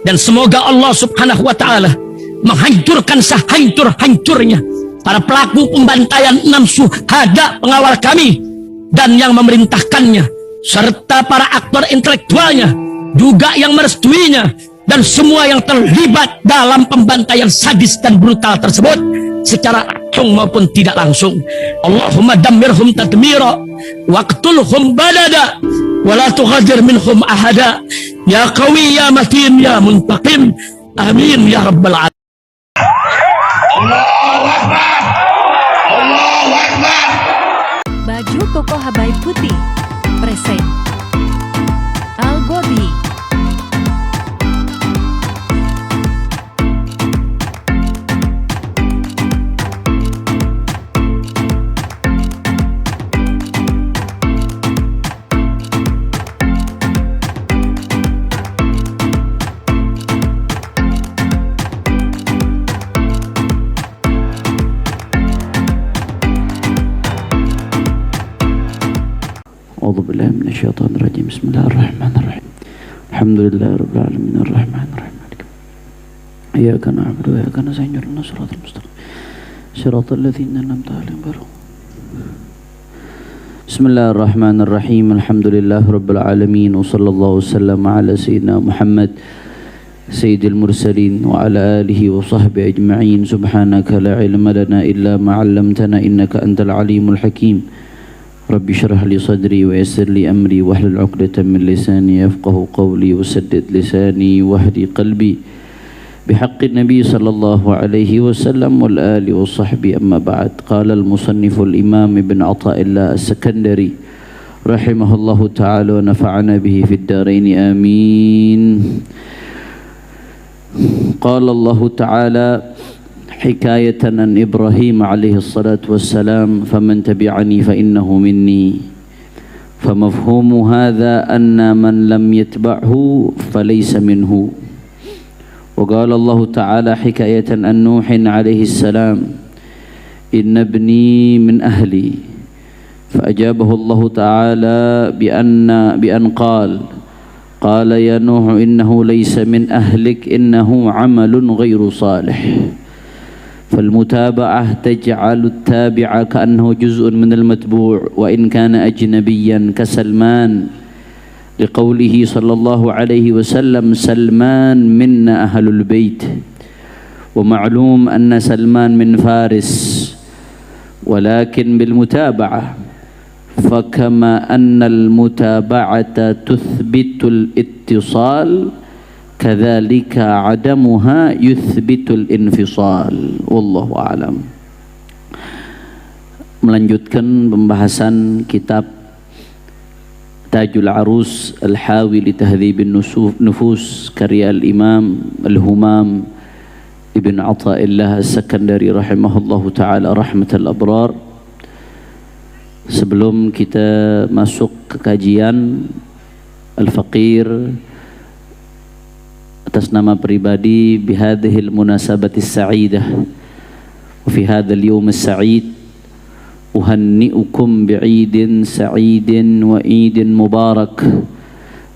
Dan semoga Allah subhanahu wa ta'ala menghancurkan sehancur-hancurnya para pelaku pembantaian 6 syuhada pengawal kami dan yang memerintahkannya, serta para aktor intelektualnya juga yang merestuinya, dan semua yang terlibat dalam pembantaian sadis dan brutal tersebut secara langsung maupun tidak langsung. Allahumma dammirhum tadmira waqtulhum badada wala tughadir minhum ahada ya qawi ya matin ya muntaqim amin ya rabbal alamin. Allahu Akbar, Allahu Akbar. Baju koko Habaib putih present Al-Godi. أعوذ بالله من الشيطان الرجيم بسم الله الرحمن الرحيم الحمد لله رب العالمين الرحمن الرحيم إياك نعبد وإياك نستعين اهدنا الصراط المستقيم صراط الذين أنعمت عليهم بسم الله الرحمن الرحيم الحمد لله رب العالمين وصلى الله وسلم على سيدنا محمد سيد المرسلين وعلى آله وصحبه أجمعين سبحانك لا علم لنا إلا ما علمتنا إنك أنت العليم الحكيم رب اشرح لي صدري ويسر لي أمري واحلل عقدة من لساني يفقه قولي وسدد لساني واهدي قلبي بحق النبي صلى الله عليه وسلم والآل والصحب أما بعد. قال المصنف الإمام ابن عطاء الله السكندري رحمه الله تعالى ونفعنا به في الدارين آمين. قال الله تعالى حكاية عن إبراهيم عليه الصلاة والسلام فمن تبعني فإنه مني فمفهوم هذا أن من لم يتبعه فليس منه. وقال الله تعالى حكاية عن نوح عليه السلام إن ابني من أهلي فأجابه الله تعالى بأن قال يا نوح إنه ليس من أهلك إنه عمل غير صالح. فالمتابعة تجعل التابع كأنه جزء من المتبوع وإن كان أجنبيا كسلمان لقوله صلى الله عليه وسلم سلمان منا أهل البيت. ومعلوم أن سلمان من فارس ولكن بالمتابعة فكما أن المتابعة تثبت الاتصال كذلك عدمها يثبت الانفصال والله أعلم. Melanjutkan pembahasan kitab Tajul Arus Al-Hawi li Tahdhibin Nufus karya Al-Imam Al-Humam Ibn Athaillah As-Sakandari rahimahullahu ta'ala rahmatal abrar. Sebelum kita masuk ke kajian Al-Faqir atas nama pribadi bihadhil munasabatis sa'idah wa fi hadzal yawm as-sa'id uhanni'ukum bi'idin sa'idin wa idin mubarak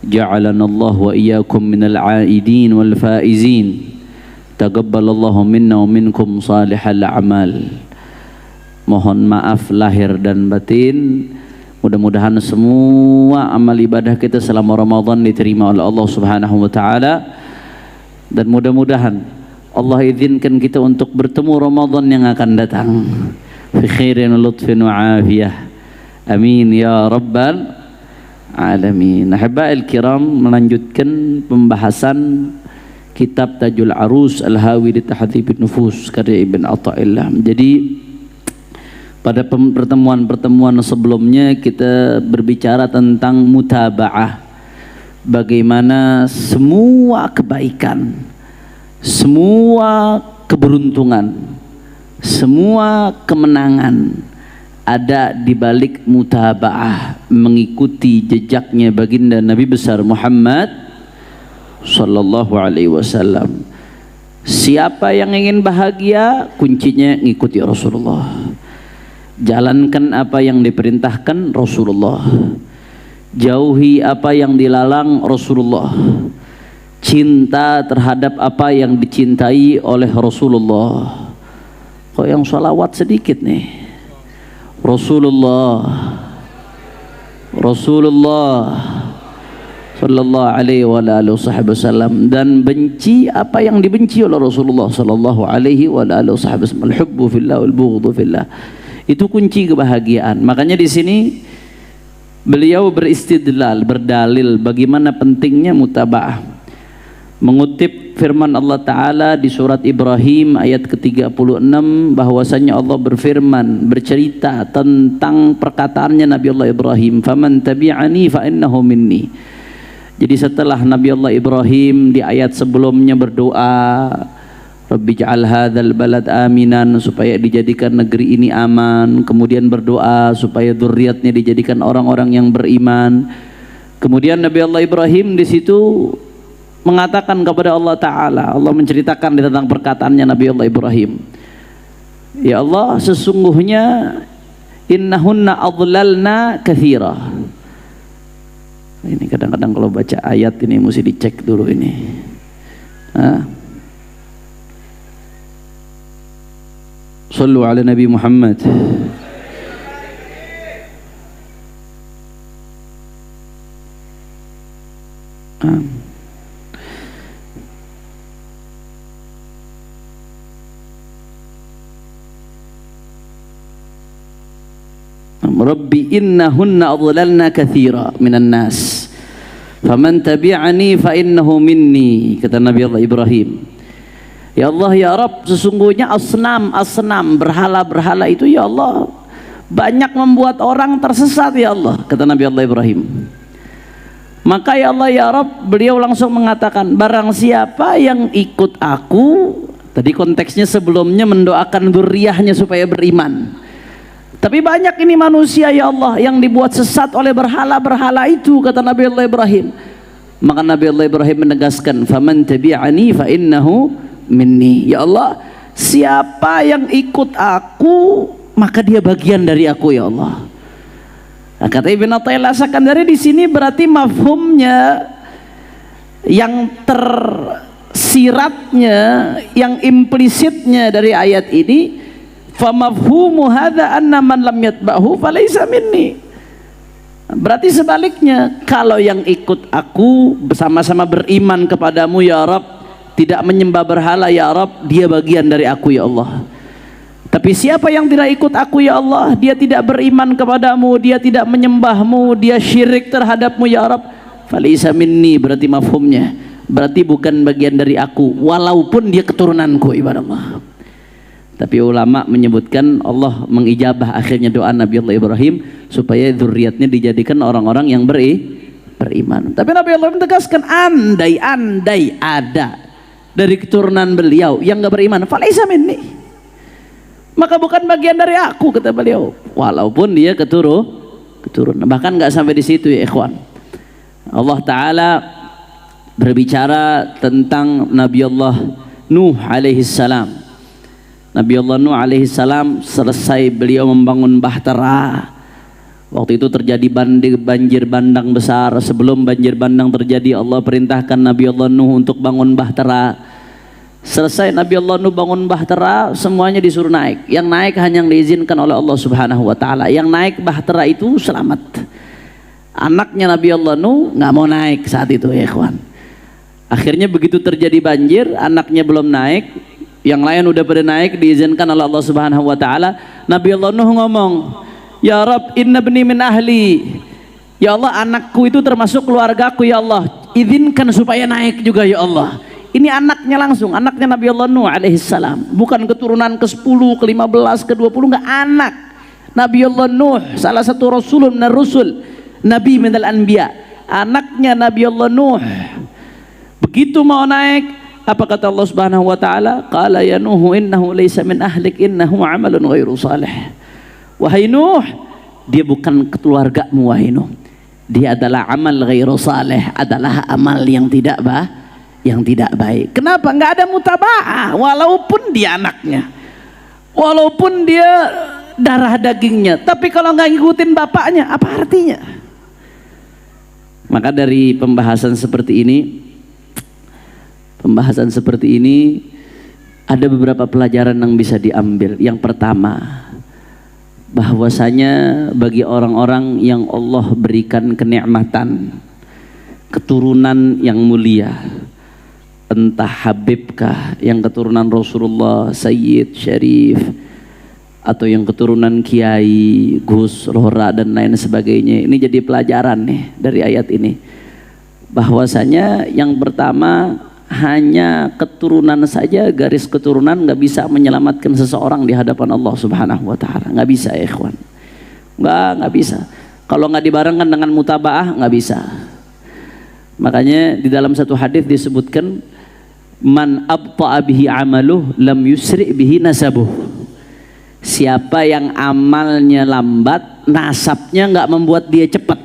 ja'alana Allah wa iyyakum minal 'aidin wal faizin taqabbalallahu minna wa minkum salihal a'mal. Mohon maaf lahir dan batin. Mudah-mudahan semua amal ibadah kita selama Ramadan diterima oleh Allah Subhanahu wa taala. Dan mudah-mudahan Allah izinkan kita untuk bertemu Ramadan yang akan datang fi khairin lutfin wa afiyah amin ya rabbal alamin. Ahibba'il kiram, melanjutkan pembahasan kitab Tajul Arus Al-Hawi li Tahdhibin Nufus karya Ibn Athaillah. Jadi pada pertemuan-pertemuan sebelumnya kita berbicara tentang mutaba'ah, bagaimana semua kebaikan, semua keberuntungan, semua kemenangan ada di balik mutaba'ah, mengikuti jejaknya baginda Nabi besar Muhammad sallallahu alaihi wasallam. Siapa yang ingin bahagia, kuncinya ngikuti Rasulullah. Jalankan apa yang diperintahkan Rasulullah, jauhi apa yang dilarang Rasulullah. cinta terhadap apa yang dicintai oleh Rasulullah. Kok yang sholawat sedikit nih? Rasulullah sallallahu alaihi wa alihi wasallam, dan benci apa yang dibenci oleh Rasulullah sallallahu alaihi wa alihi wasallam. Al-hubbu fillah wal bughdhu fillah. Itu kunci kebahagiaan. Makanya di sini beliau beristidlal, berdalil bagaimana pentingnya mutaba'ah, mengutip firman Allah Ta'ala di surat Ibrahim ayat ke-36, bahwasanya Allah berfirman, bercerita tentang perkataannya Nabi Allah Ibrahim, faman tabi'ani fa innahu minni. Jadi setelah Nabi Allah Ibrahim di ayat sebelumnya berdoa, Rabbi ja'al hadzal balad aminan, supaya dijadikan negeri ini aman, kemudian berdoa supaya dzurriyyatnya dijadikan orang-orang yang beriman. Kemudian Nabi Allah Ibrahim di situ mengatakan kepada Allah Ta'ala, Allah menceritakan tentang perkataannya Nabi Allah Ibrahim, ya Allah, sesungguhnya innahunna adlalna katsira. Ini kadang-kadang kalau baca ayat ini mesti dicek dulu ini. Sallu ala Nabi Muhammad. Rabbi innahunna adlalna katsira minan nas faman tabi'ani fa innahu minni, kata Nabi Allah Ibrahim. Ya Allah, ya Rabb, sesungguhnya asnam berhala itu ya Allah banyak membuat orang tersesat ya Allah, kata Nabi Allah Ibrahim. Maka ya Allah, ya Rabb, beliau langsung mengatakan, barang siapa yang ikut aku, tadi konteksnya sebelumnya mendoakan dzurriyyahnya supaya beriman. Tapi banyak ini manusia ya Allah yang dibuat sesat oleh berhala-berhala itu, kata Nabi Allah Ibrahim. Maka Nabi Allah Ibrahim menegaskan, faman tabi'ani fa innahu minni. Ya Allah, siapa yang ikut aku maka dia bagian dari aku ya Allah. Nah, kata Ibn Athaillah Sakandari di sini berarti mafhumnya, yang tersiratnya, yang implisitnya dari ayat ini, famafhumu hadza anna man lam yatba'hu falaysa minni. Berarti sebaliknya, kalau yang ikut aku bersama-sama beriman kepadamu ya Rabb, tidak menyembah berhala ya Rabb, dia bagian dari aku ya Allah. Tapi siapa yang tidak ikut aku ya Allah, dia tidak beriman kepadamu, dia tidak menyembahmu, dia syirik terhadapmu ya Rabb, falaysa minni. Berarti mafhumnya, berarti bukan bagian dari aku, walaupun dia keturunanku, ibadallah. Tapi ulama menyebutkan Allah mengijabah akhirnya doa Nabi Allah Ibrahim supaya dzurriyyatnya dijadikan orang-orang yang beriman. Tapi Nabi Allah menegaskan, andai ada dari keturunan beliau yang enggak beriman, falaisa minni, maka bukan bagian dari aku, kata beliau, walaupun dia keturunan. Bahkan enggak sampai di situ ya ikhwan. Allah Ta'ala berbicara tentang Nabi Allah Nuh alaihi salam. Nabi Allah Nuh alaihi salam selesai beliau membangun bahtera. Waktu itu terjadi banjir bandang besar. Sebelum banjir bandang terjadi, Allah perintahkan Nabi Allah Nuh untuk bangun bahtera. Selesai Nabi Allah Nuh bangun bahtera, semuanya disuruh naik. Yang naik hanya yang diizinkan oleh Allah Subhanahu wa taala. Yang naik bahtera itu selamat. Anaknya Nabi Allah Nuh nggak mau naik saat itu ya ikhwan. Akhirnya begitu terjadi banjir, anaknya belum naik, yang lain udah pada naik, diizinkan oleh Allah Subhanahu wa taala. Nabi Allah Nuh ngomong, ya Rabb, inna bni min ahli. Ya Allah, anakku itu termasuk keluargaku ya Allah, izinkan supaya naik juga ya Allah. Ini anaknya langsung, anaknya Nabi Allah Nuh alaihi salam, bukan keturunan ke-10, ke-15, ke-20, enggak, anak Nabi Allah Nuh, salah satu rasulun minar rusul, nabi minal anbiya, anaknya Nabi Allah Nuh. Begitu mau naik, apa kata Allah Subhanahu wa taala? Qala ya Nuh innahu laysa min ahlik, innahu amalun ghairu salih. Wahai Nuh, dia bukan keluargamu wahai Nuh. Dia adalah amal ghairu salih, adalah amal yang tidak baik. Kenapa? Enggak ada mutaba'ah, walaupun dia anaknya, walaupun dia darah dagingnya, tapi kalau nggak ngikutin bapaknya, apa artinya? Maka dari pembahasan seperti ini, pembahasan seperti ini ada beberapa pelajaran yang bisa diambil. Yang pertama, bahwasanya bagi orang-orang yang Allah berikan kenikmatan keturunan yang mulia, entah Habibkah yang keturunan Rasulullah, Sayyid, Syarif, atau yang keturunan Kiai, Gus, Rohra dan lain sebagainya. Ini jadi pelajaran nih dari ayat ini, bahwasanya yang pertama, hanya keturunan saja, garis keturunan nggak bisa menyelamatkan seseorang di hadapan Allah Subhanahu wa Ta'ala. Nggak bisa ya ikhwan, nggak bisa. Kalau nggak dibarengkan dengan mutabaah nggak bisa. Makanya di dalam satu hadis disebutkan, man abta'a bihi amaluh lam yusri' bihi nasabuh. Siapa yang amalnya lambat, nasabnya nggak membuat dia cepat.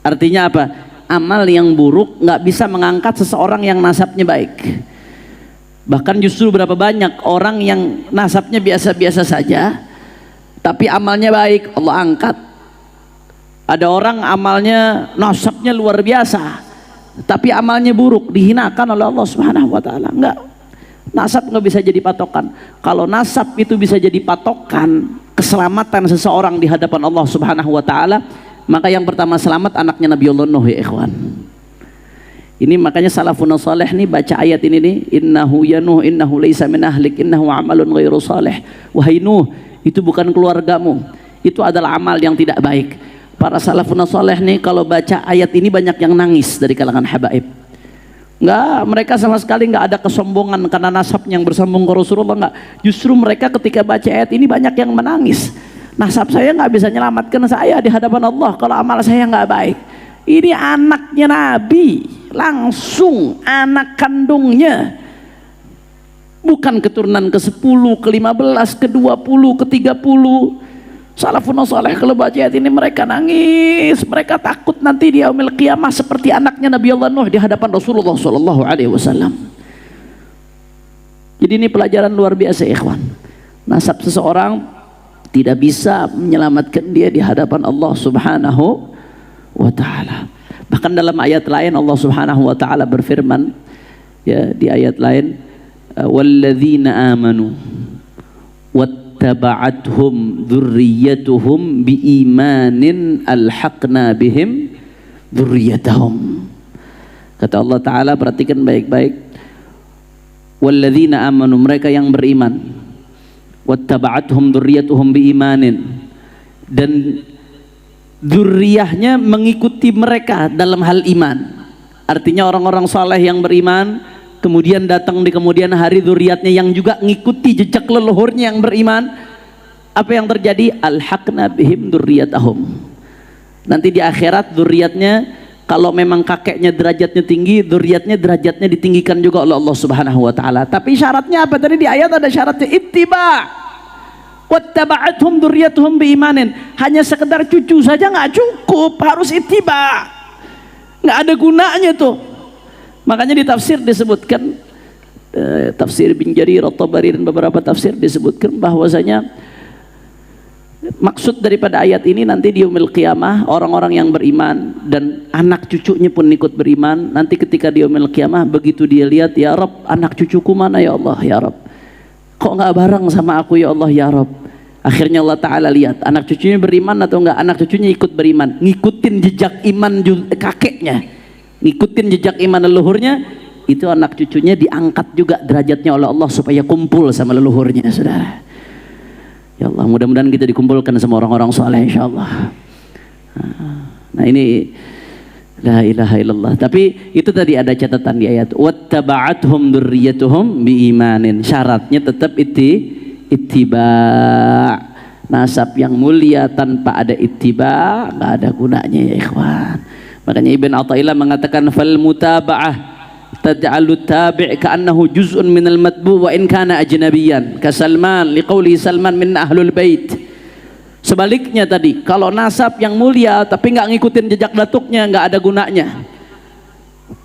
Artinya apa? Amal yang buruk nggak bisa mengangkat seseorang yang nasabnya baik. Bahkan justru berapa banyak orang yang nasabnya biasa-biasa saja, tapi amalnya baik, Allah angkat. Ada orang amalnya, nasabnya luar biasa, tapi amalnya buruk, dihinakan oleh Allah Subhanahu wa Ta'ala. Enggak, nasab nggak bisa jadi patokan. Kalau nasab itu bisa jadi patokan keselamatan seseorang di hadapan Allah Subhanahu wa Ta'ala, maka yang pertama selamat anaknya Nabi Allah Nuh ya ikhwan. Ini makanya salafun salih nih baca ayat ini nih, innahu ya Nuh innahu laisa min ahlik innahu amalun ghairu salih. Wahai Nuh, itu bukan keluargamu, itu adalah amal yang tidak baik. Para salafun salih nih kalau baca ayat ini banyak yang nangis dari kalangan habaib. Enggak, mereka sama sekali enggak ada kesombongan karena nasabnya yang bersambung ke Rasulullah, enggak. Justru mereka ketika baca ayat ini banyak yang menangis. Nasab saya nggak bisa menyelamatkan saya di hadapan Allah kalau amal saya nggak baik. Ini anaknya Nabi, langsung anak kandungnya, bukan keturunan ke-10, ke-15, ke-20, ke-30. Salafun saleh kalau baca ayat ini mereka nangis, mereka takut nanti di yaumil qiyamah seperti anaknya Nabi Allah Nuh di hadapan Rasulullah SAW. Jadi ini pelajaran luar biasa ikhwan. Nasab seseorang tidak bisa menyelamatkan dia di hadapan Allah Subhanahu wa Ta'ala. Bahkan dalam ayat lain Allah Subhanahu wa Ta'ala berfirman ya, di ayat lain, walladzina amanu wattaba'athum dzurriyyatuhum biimanin alhaqna bihim dzurriyyatahum. Kata Allah Ta'ala, perhatikan baik-baik, walladzina amanu, mereka yang beriman, wattaba'athum dzurriyyatuhum biimanin, dan dzurriyahnya mengikuti mereka dalam hal iman. Artinya orang-orang saleh yang beriman, kemudian datang di kemudian hari dzurriyatnya yang juga ngikuti jejak leluhurnya yang beriman. Apa yang terjadi? Alhaqna bihim dzurriyyatahum. Nanti di akhirat dzurriyatnya, kalau memang kakeknya derajatnya tinggi, dzurriyatnya derajatnya ditinggikan juga oleh Allah Subhanahu wa Ta'ala. Tapi syaratnya apa? Tadi di ayat ada syaratnya, ittiba. Wattaba'athum dzurriyyatuhum biimanin. Hanya sekedar cucu saja nggak cukup, harus ittiba. Nggak ada gunanya tuh. Makanya di tafsir disebutkan, tafsir Ibn Jarir At-Tabari dan beberapa tafsir disebutkan bahwasanya maksud daripada ayat ini nanti di yaumil qiyamah orang-orang yang beriman dan anak cucunya pun ikut beriman, nanti ketika di yaumil qiyamah begitu dia lihat, ya Rabb, anak cucuku mana ya Allah, ya Rabb, kok nggak bareng sama aku ya Allah ya Rabb. Akhirnya Allah Ta'ala lihat anak cucunya beriman atau enggak, anak cucunya ikut beriman, ngikutin jejak iman kakeknya, ngikutin jejak iman leluhurnya, itu anak cucunya diangkat juga derajatnya oleh Allah supaya kumpul sama leluhurnya, saudara. Ya Allah, mudah-mudahan kita dikumpulkan sama orang-orang soleh insyaallah. Nah ini la ilaha illallah. Tapi itu tadi ada catatan di ayat, wattaba'athum dzurriyyatuhum biimanin. Syaratnya tetap ittiba. Nasab yang mulia tanpa ada ittiba nggak ada gunanya ya ikhwan. Makanya Ibn Athaillah mengatakan, fal mutaba'ah taj'alu tabi' ka'annahu juz'un minal matbu' wa in kana ajnabiyan ka Salman liqauli Salman min ahlul bait. Sebaliknya tadi, kalau nasab yang mulia tapi nggak ngikutin jejak datuknya nggak ada gunanya.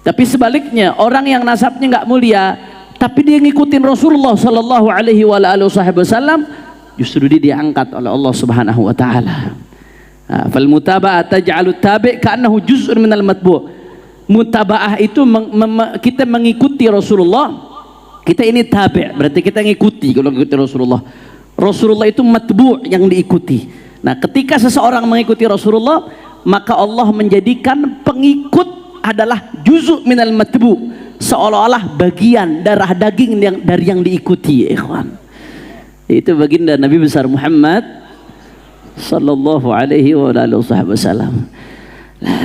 Tapi sebaliknya, orang yang nasabnya nggak mulia tapi dia ngikutin Rasulullah sallallahu alaihi wasallam, justru dia diangkat oleh Allah Subhanahu wa taala. Fal mutaba'ah taj'alu tabi' ka'annahu juz'un minal matbu'. Mutabaah itu kita mengikuti Rasulullah, kita ini tabi', berarti kita ngikuti. Kalau mengikuti Rasulullah, Rasulullah itu matbu' yang diikuti. Nah, ketika seseorang mengikuti Rasulullah, maka Allah menjadikan pengikut adalah juzuk minal matbu', seolah-olah bagian darah daging dari yang diikuti, ikhwan. Itu baginda Nabi besar Muhammad sallallahu alaihi wa alihi wasallam. La.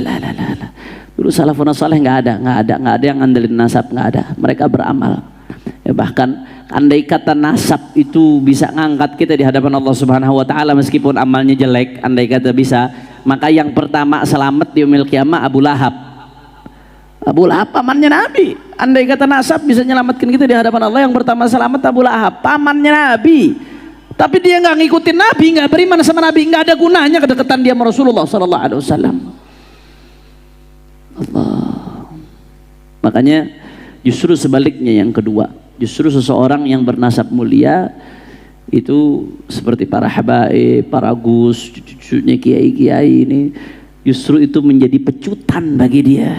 Dulu salafun saleh nggak ada yang ngandelin nasab, nggak ada. Mereka beramal. Ya, bahkan andai kata nasab itu bisa ngangkat kita di hadapan Allah Subhanahu wa taala meskipun amalnya jelek, andai kata bisa, maka yang pertama selamat di yaumil qiyamah Abu Lahab. Abu Lahab pamannya Nabi. Andai kata nasab bisa menyelamatkan kita di hadapan Allah, yang pertama selamat Abu Lahab, pamannya Nabi. Tapi dia nggak ngikutin Nabi, nggak beriman sama Nabi, nggak ada gunanya kedekatan dia sama Rasulullah sallallahu alaihi wasallam. Allah. Makanya justru sebaliknya yang kedua, justru seseorang yang bernasab mulia itu seperti para habaib, para gus, cucunya kiai-kiai ini, justru itu menjadi pecutan bagi dia.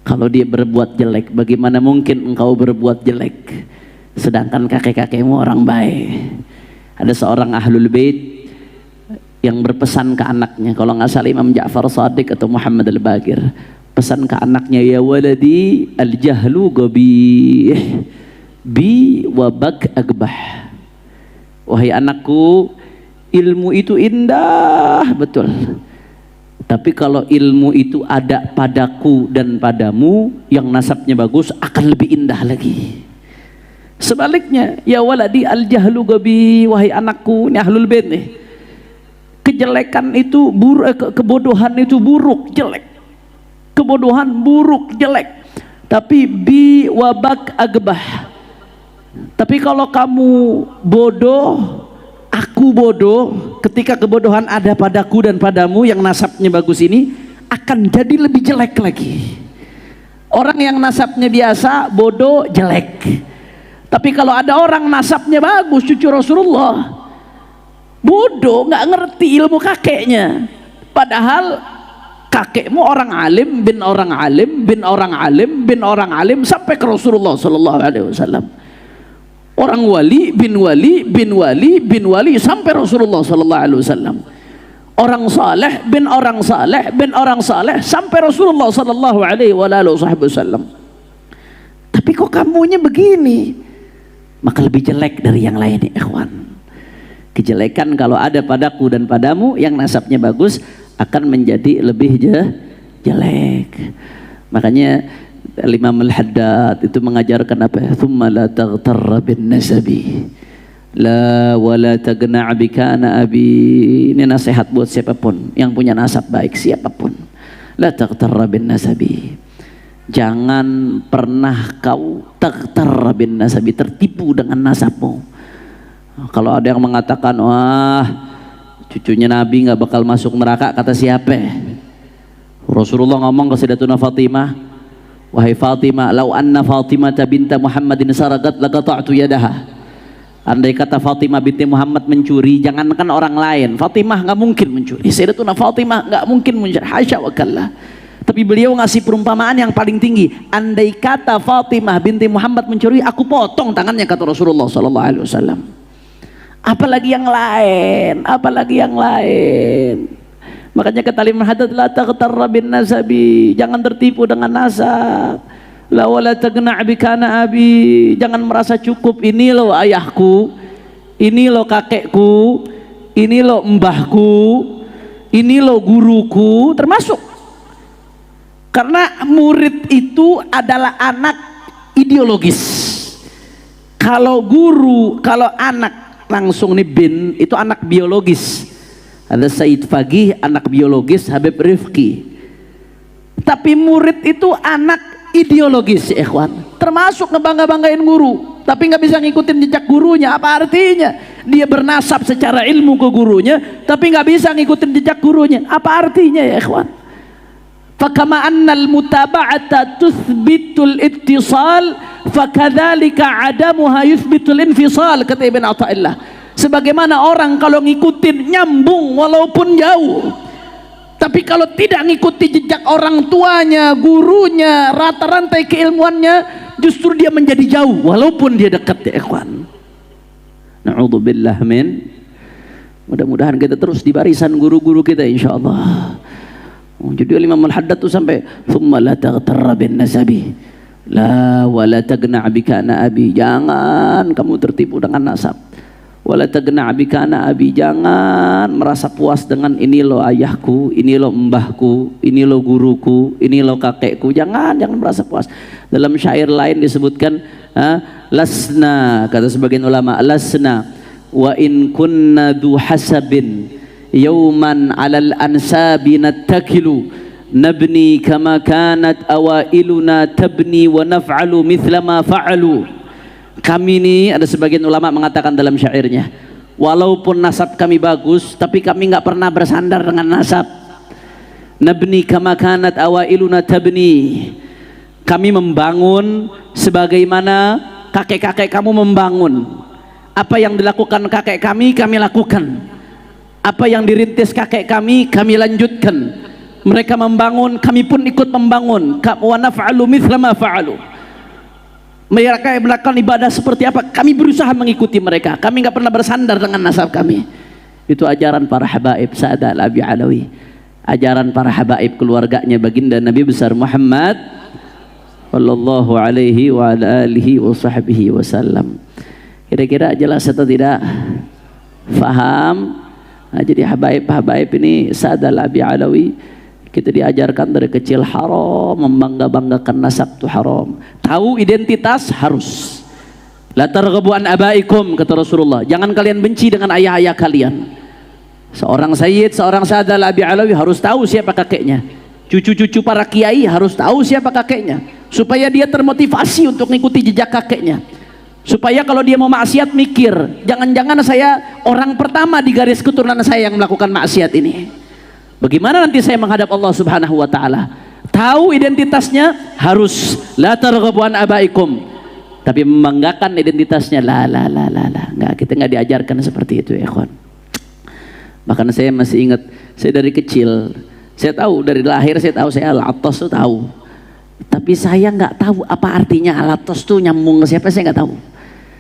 Kalau dia berbuat jelek, bagaimana mungkin engkau berbuat jelek sedangkan kakek-kakekmu orang baik? Ada seorang ahlul bait yang berpesan ke anaknya, kalau nggak salah Imam Ja'far Shadiq atau Muhammad Al-Baqir, pesan ke anaknya, ya waladi al-jahlu ghabih bi wabak agbah. Wahai anakku, ilmu itu indah betul, tapi kalau ilmu itu ada padaku dan padamu yang nasabnya bagus, akan lebih indah lagi. Sebaliknya, ya waladi al-jahlu ghabih, wahai anakku, ini ahlul bait nih, kejelekan itu buruk, kebodohan itu buruk, jelek. Kebodohan buruk, jelek. Tapi bi wabak agbah. Tapi kalau kamu bodoh, aku bodoh, ketika kebodohan ada padaku dan padamu yang nasabnya bagus ini, akan jadi lebih jelek lagi. Orang yang nasabnya biasa, bodoh, jelek. Tapi kalau ada orang nasabnya bagus, cucu Rasulullah, bodoh, nggak ngerti ilmu kakeknya, padahal kakekmu orang alim bin orang alim bin orang alim bin orang alim sampai ke Rasulullah sallallahu alaihi wasallam. Orang wali bin wali bin wali bin wali sampai Rasulullah sallallahu alaihi wasallam. Orang saleh bin orang saleh bin orang saleh sampai Rasulullah sallallahu alaihi wasallam. Tapi kok kamunya begini? Maka lebih jelek dari yang lain, ikhwan. Kejelekan kalau ada padaku dan padamu yang nasabnya bagus akan menjadi lebih jelek. Makanya Imam Al-Haddad itu mengajarkan apa? Thumma la taghtarra bin nasabi la wala tagna' bikana abi. Ini nasihat buat siapapun yang punya nasab baik, siapapun. La taghtarra bin nasabi. Jangan pernah kau taghtarra bin nasabi, tertipu dengan nasabmu. Kalau ada yang mengatakan, wah cucunya Nabi nggak bakal masuk neraka, kata siapa? Rasulullah ngomong ke Sayyidatuna Fatimah, wahai Fatimah, lau anna Fatimah binta Muhammadin saragat laqata'tu yadaha. Andai kata Fatimah binti Muhammad mencuri, jangankan orang lain, Fatimah nggak mungkin mencuri. Sayyidatuna Fatimah nggak mungkin mencuri, hasya wa kallah. Tapi beliau ngasih perumpamaan yang paling tinggi. Andai kata Fatimah binti Muhammad mencuri, aku potong tangannya, kata Rasulullah sallallahu alaihi wasallam. Apalagi yang lain, apalagi yang lain. Makanya kata Imam Haddad, la taghtarra bin nasabi, jangan tertipu dengan nasab. La wala tagna' bikana abi, jangan merasa cukup, ini loh ayahku, ini loh kakekku, ini loh mbahku, ini loh guruku, termasuk. Karena murid itu adalah anak ideologis. Kalau guru, kalau anak langsung nih bin, itu anak biologis. Ada Said Fagih, anak biologis, Habib Rifki. Tapi murid itu anak ideologis, ikhwan. Termasuk ngebangga-banggain guru, tapi nggak bisa ngikutin jejak gurunya. Apa artinya? Dia bernasab secara ilmu ke gurunya, tapi nggak bisa ngikutin jejak gurunya. Apa artinya ya, ikhwan? Fakama annal mutaba'ata tuthbitul ittisal, fakadzalika adamuha yuthbitul infisal, kata Ibn Athaillah. Sebagaimana orang kalau ngikutin nyambung walaupun jauh, Tapi kalau tidak ngikuti jejak orang tuanya, gurunya, rata rantai keilmuannya, justru dia menjadi jauh walaupun dia dekat ya ikhwan. Na'udzubillah min. Mudah-mudahan kita terus di barisan guru-guru kita insyaallah. Jadi Imam Al-Haddad itu sampai thumma la taghtarra bin nasabi la wala tagna' bika ana abi. Jangan kamu tertipu dengan nasab. Wala tagna' bika ana abi, jangan merasa puas dengan ini lo ayahku, ini lo mbahku, ini lo guruku, ini lo kakekku. Jangan merasa puas. Dalam syair lain disebutkan lasna, kata sebagian ulama, lasna wa in kunna dhu hasabin yawman 'alal ansabi nattakilu nabni kama kanat awailuna tabni wa naf'alu mithla ma fa'alu. Kami ini, ada sebagian ulama mengatakan dalam syairnya, walaupun nasab kami bagus, tapi kami nggak pernah bersandar dengan nasab. Nabni kama kanat awailuna tabni. Kami membangun sebagaimana kakek-kakek kamu membangun. Apa yang dilakukan kakek kami lakukan. Apa yang dirintis kakek kami lanjutkan. Mereka membangun, kami pun ikut membangun. Wa naf'alu mithla ma fa'alu. Mereka yang melakukan ibadah seperti apa, kami berusaha mengikuti mereka. Kami nggak pernah bersandar dengan nasab kami. Itu ajaran para habaib Sa'ad al-Abi Alawi, ajaran para habaib keluarganya baginda Nabi besar Muhammad sallallahu alaihi wa alihi wa sahbihi wasallam. Kira-kira jelas atau tidak? Faham? Nah, jadi habaib ini Sa'ad al-Abi Alawi, kita diajarkan dari kecil haram membangga-banggakan nasab itu haram. Tahu identitas harus. La targhabu an abaikum, kata Rasulullah. Jangan kalian benci dengan ayah-ayah kalian. Seorang sayyid, seorang Sa'ad al-Abi Alawi harus tahu siapa kakeknya. Cucu-cucu para kiai harus tahu siapa kakeknya, supaya dia termotivasi untuk mengikuti jejak kakeknya. Supaya kalau dia mau maksiat mikir, jangan-jangan saya orang pertama di garis keturunan saya yang melakukan maksiat ini. Bagaimana nanti saya menghadap Allah Subhanahu wa taala? Tahu identitasnya harus. La targhabu an abaikum. Tapi membanggakan identitasnya enggak, kita enggak diajarkan seperti itu ya ikhwan. Bahkan saya masih ingat, saya dari kecil, saya tahu dari lahir, saya tahu saya al-Attas itu tahu. Tapi saya enggak tahu apa artinya al-Attas itu nyambung ke siapa, saya enggak tahu.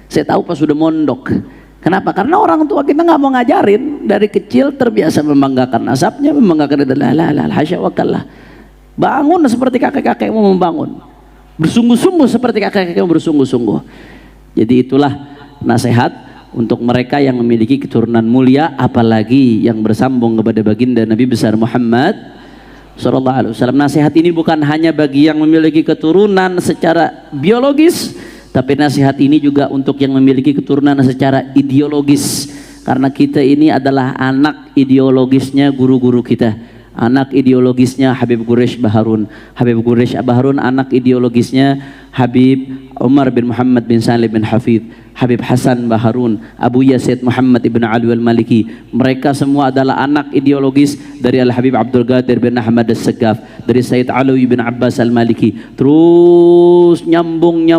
Saya tahu pas sudah mondok. Kenapa? Karena orang tua kita nggak mau ngajarin. Dari kecil terbiasa membanggakan nasabnya, membanggakan hasya wa kallah. Bangun seperti kakek-kakekmu membangun, bersungguh-sungguh seperti kakek-kakekmu bersungguh-sungguh. Jadi itulah nasihat untuk mereka yang memiliki keturunan mulia, apalagi yang bersambung kepada baginda Nabi besar Muhammad sallallahu alaihi wasallam. Nasihat ini bukan hanya bagi yang memiliki keturunan secara biologis, tapi nasihat ini juga untuk yang memiliki keturunan secara ideologis, karena kita ini adalah anak ideologisnya guru-guru kita, anak ideologisnya Habib Quraish Baharun. Habib Quraish Baharun anak ideologisnya Habib Umar bin Muhammad bin Salim bin Hafidh, Habib Hasan Baharun, Abu Yazid Muhammad ibn Ali al-Maliki. Mereka semua adalah anak ideologis dari Al-Habib Abdul Qadir bin Ahmad As-Saggaf, dari Sayyid Alawi bin Abbas al-Maliki. Terus nyambung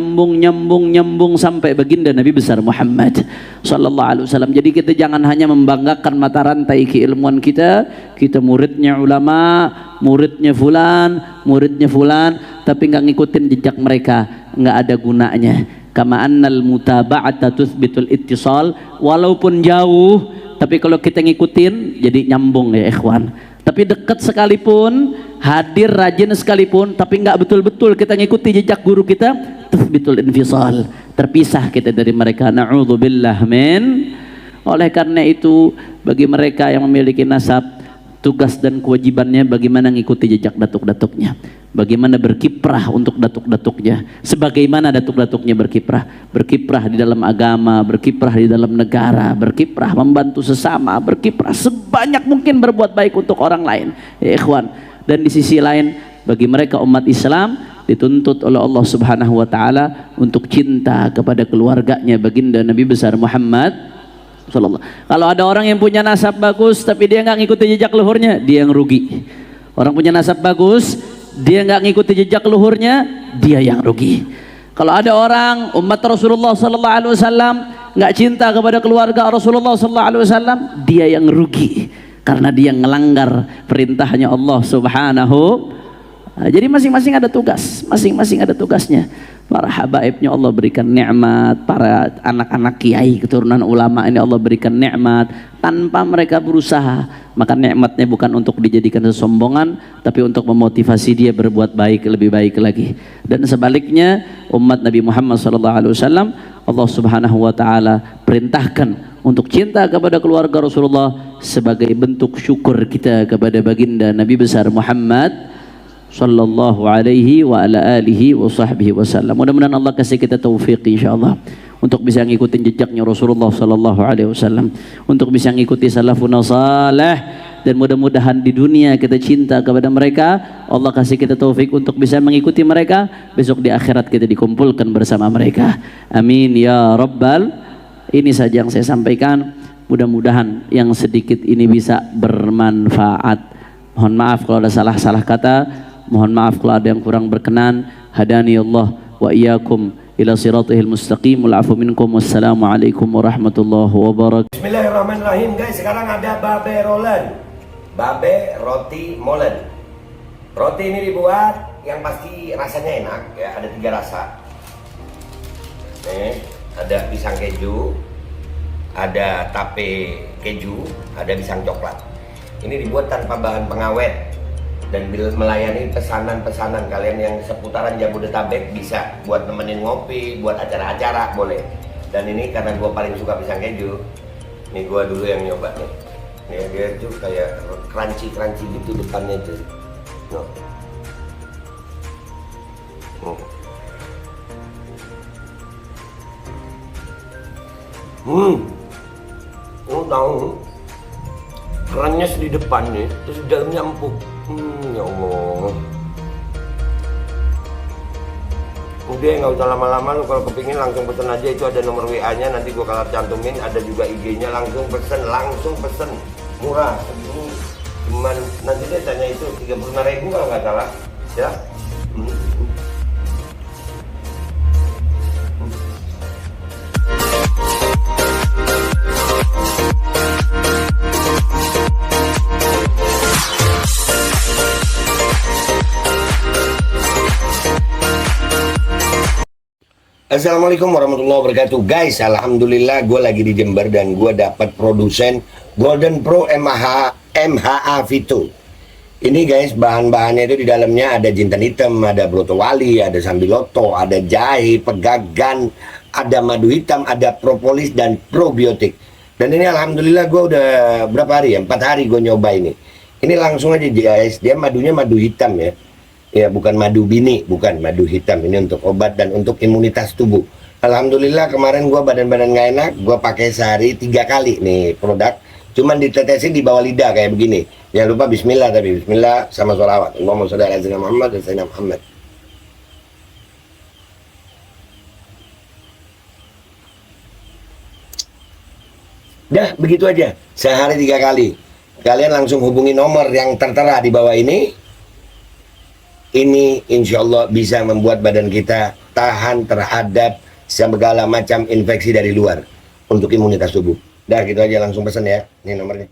sampai baginda Nabi besar Muhammad sallallahu alaihi wasallam. Jadi kita jangan hanya membanggakan mata rantai keilmuan kita muridnya ulama, muridnya fulan, tapi nggak ngikutin jejak mereka, nggak ada gunanya. Kama annal mutaba'ata tuthbitul ittisal, walaupun jauh tapi kalau kita ngikutin jadi nyambung ya ikhwan. Tapi dekat sekalipun, hadir rajin sekalipun, tapi nggak betul-betul kita ngikuti jejak guru kita, tuthbitul infisal, terpisah kita dari mereka. Na'udzubillah min. Oleh karena itu, bagi mereka yang memiliki nasab, tugas dan kewajibannya bagaimana mengikuti jejak datuk-datuknya, bagaimana berkiprah untuk datuk-datuknya, sebagaimana datuk-datuknya berkiprah di dalam agama, berkiprah di dalam negara, berkiprah membantu sesama, berkiprah sebanyak mungkin berbuat baik untuk orang lain ya ikhwan. Dan di sisi lain, bagi mereka umat Islam dituntut oleh Allah Subhanahu wa taala untuk cinta kepada keluarganya baginda Nabi besar Muhammad. Kalau ada orang yang punya nasab bagus tapi dia nggak ngikuti jejak luhurnya, dia yang rugi. Orang punya nasab bagus, dia nggak ngikuti jejak luhurnya, dia yang rugi. Kalau ada orang umat Rasulullah sallallahu alaihi wasallam nggak cinta kepada keluarga Rasulullah sallallahu alaihi wasallam, dia yang rugi. karena dia ngelanggar perintahnya Allah Subhanahu. Jadi masing-masing ada tugas, masing-masing ada tugasnya. Para habaibnya Allah berikan nikmat, para anak-anak kiai keturunan ulama ini Allah berikan nikmat tanpa mereka berusaha. Maka nikmatnya bukan untuk dijadikan kesombongan, tapi untuk memotivasi dia berbuat baik, lebih baik lagi. Dan sebaliknya umat Nabi Muhammad SAW, Allah Subhanahu wa taala perintahkan untuk cinta kepada keluarga Rasulullah sebagai bentuk syukur kita kepada baginda Nabi besar Muhammad sallallahu alaihi wa ala alihi wa sahbihi wasallam. Mudah-mudahan Allah kasih kita taufik insyaallah untuk bisa ngikutin jejaknya Rasulullah sallallahu alaihi wasallam, untuk bisa ngikuti salafun salih, dan mudah-mudahan di dunia kita cinta kepada mereka, Allah kasih kita taufik untuk bisa mengikuti mereka, besok di akhirat kita dikumpulkan bersama mereka. Amin ya rabbal. Ini saja yang saya sampaikan, mudah-mudahan yang sedikit ini bisa bermanfaat. Mohon maaf kalau ada salah-salah kata. Mohon maaf kalau ada yang kurang berkenan. Hadani Allah wa iyyakum ila siratihil mustaqim. Wal afu minkum. Wassalamualaikum warahmatullahi wabarakatuh. Bismillahirrahmanirrahim guys. Sekarang ada babe rolen, babe roti molen. Roti ini dibuat yang pasti rasanya enak ya. Ada 3 rasa. Nih, ada pisang keju, ada tape keju, ada pisang coklat. Ini dibuat tanpa bahan pengawet dan melayani pesanan-pesanan kalian yang seputaran Jabodetabek, bisa buat nemenin ngopi, buat acara-acara boleh. Dan ini karena gue paling suka pisang keju, nih gue dulu yang nyoba nih. Nih dia tuh kayak crunchy gitu depannya tuh. Lo tahu kerennya di depannya, terus di dalamnya empuk. Ya Allah. Udah nggak usah lama-lama, lu kalau kepingin langsung pesen aja, itu ada nomor WA-nya, nanti gua kalau cantumin, ada juga IG-nya, langsung pesen, murah. Ini cuman nanti dia tanya itu 35.000 kalau nggak salah, ya. Assalamualaikum warahmatullahi wabarakatuh guys. Alhamdulillah gue lagi di Jember dan gue dapat produsen Golden Pro MHA Vito. Ini guys, bahan-bahannya itu di dalamnya ada jintan hitam, ada broto wali, ada sambiloto, ada jahe, pegagan, ada madu hitam, ada propolis dan probiotik. Dan ini alhamdulillah gue udah berapa hari ya, 4 hari gue nyoba ini. Ini langsung aja guys, dia madunya madu hitam ya. Ya bukan madu bini, bukan madu hitam. Ini untuk obat dan untuk imunitas tubuh. Alhamdulillah kemarin gua badan-badan nggak enak, gua pakai sehari 3 kali nih produk. Cuman ditetesin di bawah lidah kayak begini. Jangan lupa bismillah, tapi bismillah sama sholawat. Allahumma sholli ala sayyidina Muhammad dan sayyidina Muhammad. Dah begitu aja, sehari 3 kali. Kalian langsung hubungi nomor yang tertera di bawah ini. Ini insya Allah bisa membuat badan kita tahan terhadap segala macam infeksi dari luar untuk imunitas tubuh. Dah gitu aja, langsung pesan ya. Ini nomornya.